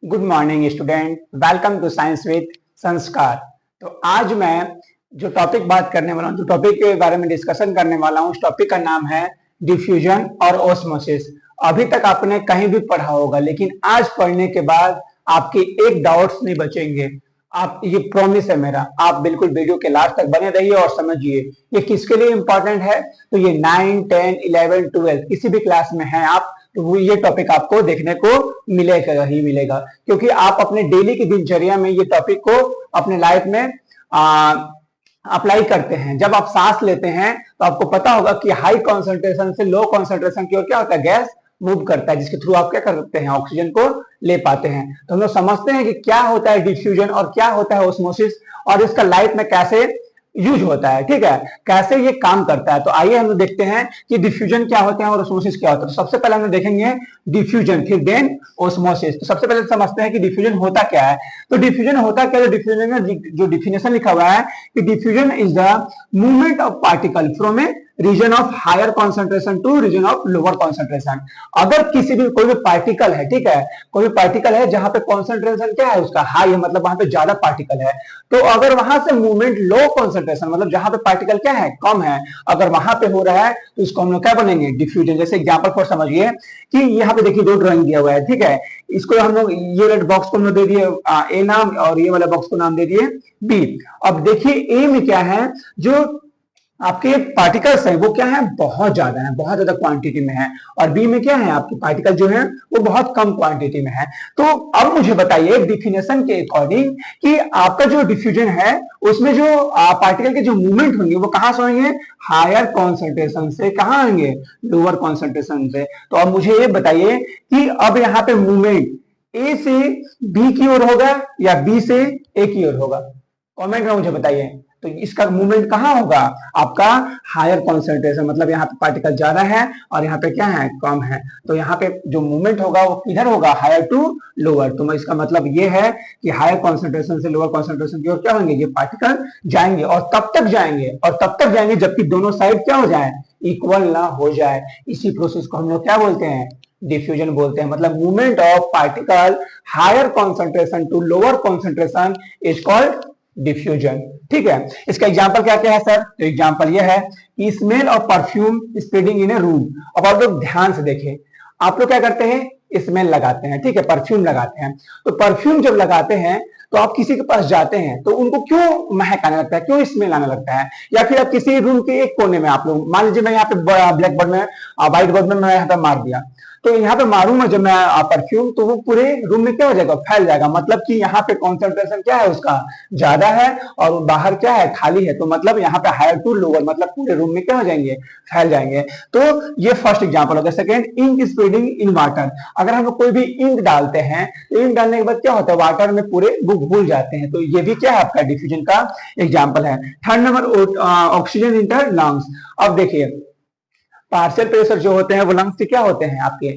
Good morning student, welcome to science with Sanskar. तो आज मैं जो टॉपिक बात करने वाला हूँ, जो टॉपिक के बारे में डिस्कशन करने वाला हूँ, उस टॉपिक का नाम है डिफ्यूजन और ओस्मोसिस। अभी तक आपने कहीं भी पढ़ा होगा, लेकिन आज पढ़ने के बाद आपके एक डाउट्स नहीं बचेंगे। आप, ये प्रॉमिस है मेरा, आप बिल्कुल वीडियो के लास्ट तक बने रहिए और समझिए ये किसके लिए इंपॉर्टेंट है। तो ये 9, 10, 11, 12 किसी भी क्लास में है आप, तो वो ये टॉपिक आपको देखने को मिलेगा ही मिलेगा, क्योंकि आप अपने डेली की दिनचर्या में ये टॉपिक को अपने लाइफ में अप्लाई करते हैं। जब आप सांस लेते हैं तो आपको पता होगा कि हाई कॉन्सेंट्रेशन से लो कॉन्सेंट्रेशन की ओर क्या होता है, गैस मूव करता है, जिसके थ्रू आप क्या कर सकते हैं, ऑक्सीजन को ले पाते हैं। तो हम लोग समझते हैं कि क्या होता है डिफ्यूजन और क्या होता है ओस्मोसिस, और इसका लाइफ में कैसे यूज होता है, ठीक है, कैसे ये काम करता है। तो आइए हम लोग देखते हैं कि डिफ्यूजन क्या होता है और ओस्मोसिस क्या होता है। तो सबसे पहले हम लोग देखेंगे डिफ्यूजन, फिर देन ओस्मोसिस। तो सबसे पहले समझते हैं कि डिफ्यूजन होता क्या है। तो डिफ्यूजन होता क्या है, डिफ्यूजन में जो डिफिनेशन लिखा हुआ है कि diffusion is the movement of particle from a region of higher concentration to region of lower concentration. अगर किसी भी कोई भी पार्टिकल है, ठीक है, कोई भी पार्टिकल है जहां पे कॉन्सेंट्रेशन क्या है उसका, हाई है, मतलब वहां पे ज्यादा पार्टिकल है, तो अगर वहां से मूवमेंट लो कॉन्सेंट्रेशन, मतलब जहां पे पार्टिकल क्या है, कम है, अगर वहां पे हो रहा है तो इसको हम लोग क्या बनेंगे, डिफ्यूजन। जैसे एग्जांपल फॉर समझिए कि यहाँ पे देखिए दो ड्राइंग दिया हुआ है, ठीक है, इसको हम लोग ये रेड बॉक्स को हम लोग दे दिए ए नाम, और ये वाला बॉक्स को नाम दे दिए बी। अब देखिए ए में क्या है, जो आपके पार्टिकल्स हैं वो क्या है, बहुत ज्यादा है, बहुत ज्यादा क्वांटिटी में है, और बी में क्या है, आपके पार्टिकल जो है वो बहुत कम क्वांटिटी में है। तो अब मुझे बताइए डिफिनेशन के अकॉर्डिंग कि आपका जो डिफ्यूजन है उसमें जो पार्टिकल के जो मूवमेंट होंगे वो कहां से होंगे, हायर कॉन्सेंट्रेशन से, कहां होंगे, लोअर कॉन्सेंट्रेशन से। तो अब मुझे ये बताइए कि अब यहाँ पे मूवमेंट ए से बी की ओर होगा या बी से ए की ओर होगा, कमेंट में मुझे बताइए। तो इसका मूवमेंट कहां होगा, आपका हायर कॉन्सेंट्रेशन, मतलब यहाँ पे पार्टिकल ज्यादा है और यहाँ पे क्या है, कम है, तो यहाँ पे जो मूवमेंट होगा वो किधर होगा, हायर टू लोअर। तो इसका मतलब ये है कि हायर कॉन्सेंट्रेशन से लोअर कॉन्सेंट्रेशन की ओर क्या होंगे, ये पार्टिकल जाएंगे, और तब तक जाएंगे, और तब तक जाएंगे जबकि दोनों साइड क्या हो जाए, इक्वल ना हो जाए। इसी प्रोसेस को हम लोग क्या बोलते हैं, डिफ्यूजन बोलते हैं। मतलब movement of particle higher concentration to lower concentration is called diffusion, ठीक है। इसका एग्जांपल क्या क्या है सर, तो एग्जांपल ये है कि smell of perfume spreading in A room. अब आप लोग ध्यान से देखें, आप लोग क्या करते हैं, स्मेल लगाते हैं, ठीक है, परफ्यूम लगाते हैं। तो परफ्यूम जब लगाते हैं तो आप किसी के पास जाते हैं तो उनको क्यों महक आने लगता है, क्यों स्मेल आने लगता है, या फिर आप किसी रूम के एक कोने में, आप लोग मान लीजिए मैं यहाँ पे ब्लैक बोर्ड में, व्हाइट बोर्ड में मैं यहाँ पे मार दिया, तो यहाँ पे मारूंगा जब मैं परफ्यूम, तो वो पूरे रूम में क्या हो जाएगा, फैल जाएगा। मतलब कि यहाँ पे कॉन्सेंट्रेशन क्या है उसका, ज्यादा है, और बाहर क्या है, खाली है, तो मतलब यहाँ पे हायर टू लोअर, मतलब पूरे रूम में क्या हो जाएंगे, फैल जाएंगे। तो ये फर्स्ट एग्जांपल हो गया। Second, ink spreading in water. अगर हम कोई भी इंक डालते हैं तो इंक डालने के बाद क्या होता है, वाटर में पूरे बुक घुल जाते हैं, तो ये भी क्या है, आपका डिफ्यूजन का एग्जाम्पल है। Third number, oxygen inter lungs. अब देखिए पार्शियल प्रेशर जो होते हैं वो लंग्स से क्या होते हैं, आपके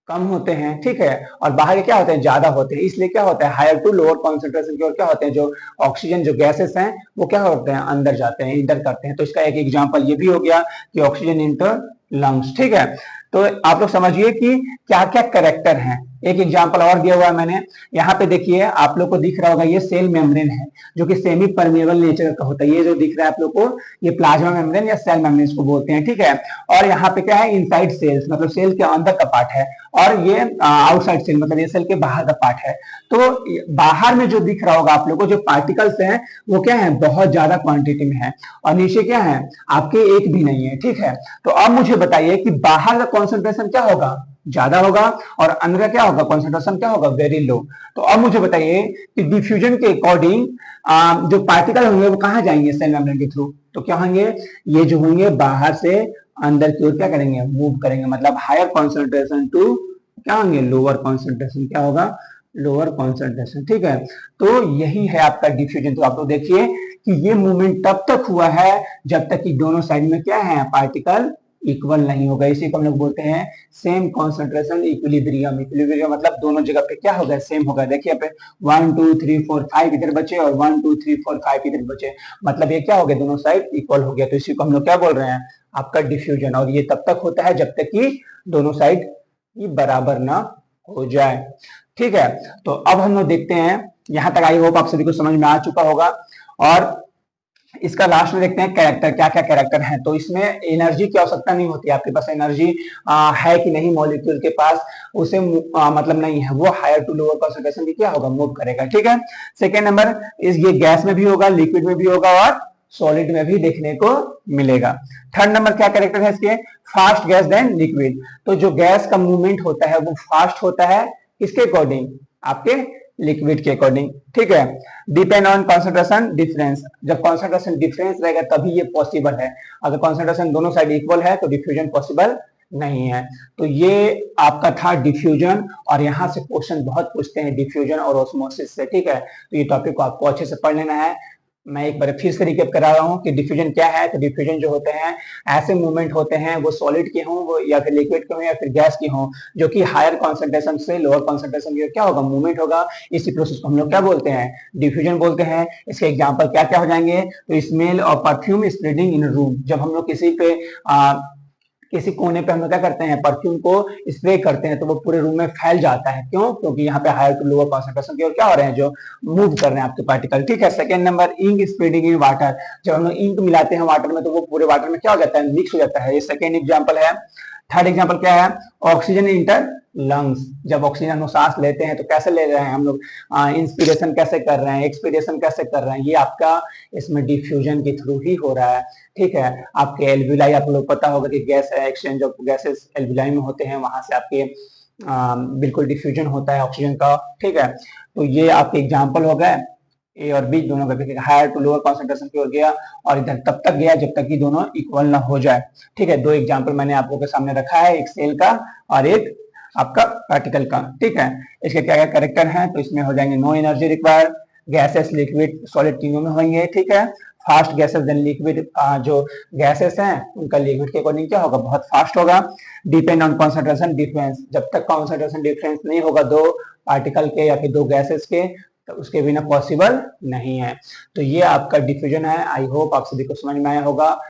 कम होते हैं, ठीक है, और बाहर क्या होते हैं, ज्यादा होते हैं। इसलिए क्या होता है, हायर टू लोअर कॉन्सेंट्रेशन की ओर क्या होते हैं, जो ऑक्सीजन जो गैसेस हैं वो क्या होते हैं, अंदर जाते हैं, इंटर करते हैं। तो इसका एक एग्जांपल ये भी हो गया कि ऑक्सीजन इंटर लंग्स, ठीक है। तो आप लोग समझिए कि क्या क्या कैरेक्टर हैं। एक एग्जांपल और दिया हुआ है मैंने, यहाँ पे देखिए आप लोग को दिख रहा होगा, ये सेल मेम्ब्रेन है जो कि सेमी परमेबल नेचर का होता है। ये जो दिख रहा है आप लोग को, ये प्लाज्मा मेम्ब्रेन या सेल मेम्ब्रेन इसको बोलते हैं, ठीक है। और यहाँ पे क्या है, इनसाइड सेल्स, मतलब सेल के अंदर का पार्ट है, और ये आउटसाइड सेल, मतलब ये सेल के बाहर का पार्ट है। तो बाहर में जो दिख रहा होगा आप लोग को, जो पार्टिकल्स हैं वो क्या है, बहुत ज्यादा क्वांटिटी में है, और नीचे क्या है, आपके एक भी नहीं है, ठीक है। तो अब मुझे बताइए कि बाहर का कॉन्सेंट्रेशन क्या होगा, ज्यादा होगा, और अंदर का क्या होगा, कॉन्सेंट्रेशन क्या होगा, वेरी लो। तो अब मुझे बताइए कि डिफ्यूजन के अकॉर्डिंग जो पार्टिकल होंगे वो कहां जाएंगे, सेल मेम्ब्रेन के थ्रू, तो क्या होंगे, ये जो होंगे बाहर से अंदर की ओर क्या करेंगे, मूव करेंगे। मतलब हायर कॉन्सेंट्रेशन टू क्या होंगे, लोअर कॉन्सेंट्रेशन, क्या होगा, लोअर कॉन्सेंट्रेशन, ठीक है। तो यही है आपका डिफ्यूजन। तो आप लोग देखिए कि ये मूवमेंट तब तक हुआ है जब तक कि दोनों साइड में क्या है, पार्टिकल इक्वल नहीं होगा। इसी को हम लोग बोलते हैं सेम कॉन्सेंट्रेशन इक्विलिब्रियम। इक्विलिब्रियम मतलब दोनों जगह पे क्या होगा, सेम होगा। देखिए पे 1 2 3 4 5 इधर बचे और 1 2 3 4 5 इधर बचे, मतलब ये क्या हो गया, दोनों साइड इक्वल हो गया। तो इसी को हम लोग क्या बोल रहे हैं, आपका डिफ्यूजन। और ये तब तक होता है जब तक कि दोनों साइड बराबर ना हो जाए। ठीक है, तो अब हम लोग देखते हैं, यहां तक आई होप आप सभी को समझ में आ चुका होगा। और इसका लास्ट में देखते हैं कैरेक्टर, क्या क्या कैरेक्टर है। तो इसमें एनर्जी की आवश्यकता नहीं होती, आपके पास एनर्जी है कि नहीं मॉलिक्यूल के पास, उसे मतलब नहीं है, वो हायर टू लोअर कंसंट्रेशन की क्या होगा, मूव करेगा। ठीक है, सेकेंड नंबर इस ये गैस में भी होगा, लिक्विड में भी होगा और सॉलिड में भी देखने को मिलेगा। थर्ड नंबर क्या कैरेक्टर है इसके, फास्ट गैस देन लिक्विड। तो जो गैस का मूवमेंट होता है वो फास्ट होता है, किसके अकॉर्डिंग, आपके लिक्विड के अकॉर्डिंग। ठीक है, डिपेंड ऑन कॉन्सेंट्रेशन डिफरेंस, जब कॉन्सेंट्रेशन डिफरेंस रहेगा तभी ये पॉसिबल है, अगर कॉन्सेंट्रेशन दोनों साइड इक्वल है तो डिफ्यूजन पॉसिबल नहीं है। तो ये आपका था डिफ्यूजन, और यहां से क्वेश्चन बहुत पूछते हैं डिफ्यूजन और ऑस्मोसिस से। ठीक है, तो ये टॉपिक को आपको अच्छे से पढ़ लेना है। मैं एक बार फिर से रिकेप करा रहा हूँ कि डिफ्यूजन क्या है। तो डिफ्यूजन जो होते हैं ऐसे मूवमेंट होते हैं, वो सॉलिड के हों, वो या फिर लिक्विड के हों या फिर गैस की हों, जो कि हायर कॉन्सेंट्रेशन से लोअर कॉन्सेंट्रेशन की क्या होगा, मूवमेंट होगा। इसी प्रोसेस को हम लोग क्या बोलते हैं, डिफ्यूजन बोलते हैं। इसके एग्जाम्पल क्या क्या हो जाएंगे, तो स्मेल और परफ्यूम स्प्रेडिंग इन रूम, जब हम लोग किसी कोने पे हम लोग क्या करते हैं, परफ्यूम को स्प्रे करते हैं तो वो पूरे रूम में फैल जाता है। क्यों, क्योंकि यहाँ पे हायर टू लोअर कॉन्सेंट्रेशन की ओर क्या हो रहे हैं, जो मूव कर रहे हैं आपके पार्टिकल। ठीक है, second number ink spreading in water, जब हम लोग इंक मिलाते हैं वाटर में तो वो पूरे वाटर में क्या हो जाता है, मिक्स हो जाता है। ये सेकेंड एग्जाम्पल है। थर्ड एग्जाम्पल क्या है, ऑक्सीजन इंटर लंग्स, जब ऑक्सीजन हम लोग सांस लेते हैं तो कैसे ले रहे हैं हम लोग, इंस्पिरेशन कैसे कर रहे हैं, एक्सपीरेशन कैसे कर रहे हैं, ये आपका इसमें डिफ्यूजन के थ्रू ही हो रहा है। ठीक है, आपके एल्विलाई, आप लोग पता होगा कि gas exchange of gases alveoli में होते हैं, वहां से आपके बिल्कुल डिफ्यूजन होता है ऑक्सीजन का। ठीक है, तो ये आपके एग्जाम्पल हो गए, ए और बी दोनों का हायर टू लोअर कॉन्सेंट्रेशन की ओर गया, और इधर तब तक गया जब तक कि दोनों इक्वल ना हो जाए। ठीक है, दो एग्जाम्पल मैंने आप लोगों के सामने रखा है, एक सेल का और एक आपका पार्टिकल का। ठीक है, इसके क्या क्या कैरेक्टर हैं, तो इसमें हो जाएंगे no energy required, gases liquid solid तीनों में होंगे। ठीक है, फास्ट गैसेस देन लिक्विड, जो गैसेस हैं उनका लिक्विड के अकॉर्डिंग क्या होगा, बहुत फास्ट होगा। डिपेंड ऑन कॉन्सेंट्रेशन डिफरेंस, जब तक कॉन्सेंट्रेशन डिफरेंस नहीं होगा दो पार्टिकल के या फिर दो गैसेस के, तो उसके बिना पॉसिबल नहीं है। तो ये आपका डिफ्यूजन है। आई होप आप सभी को समझ में आया होगा।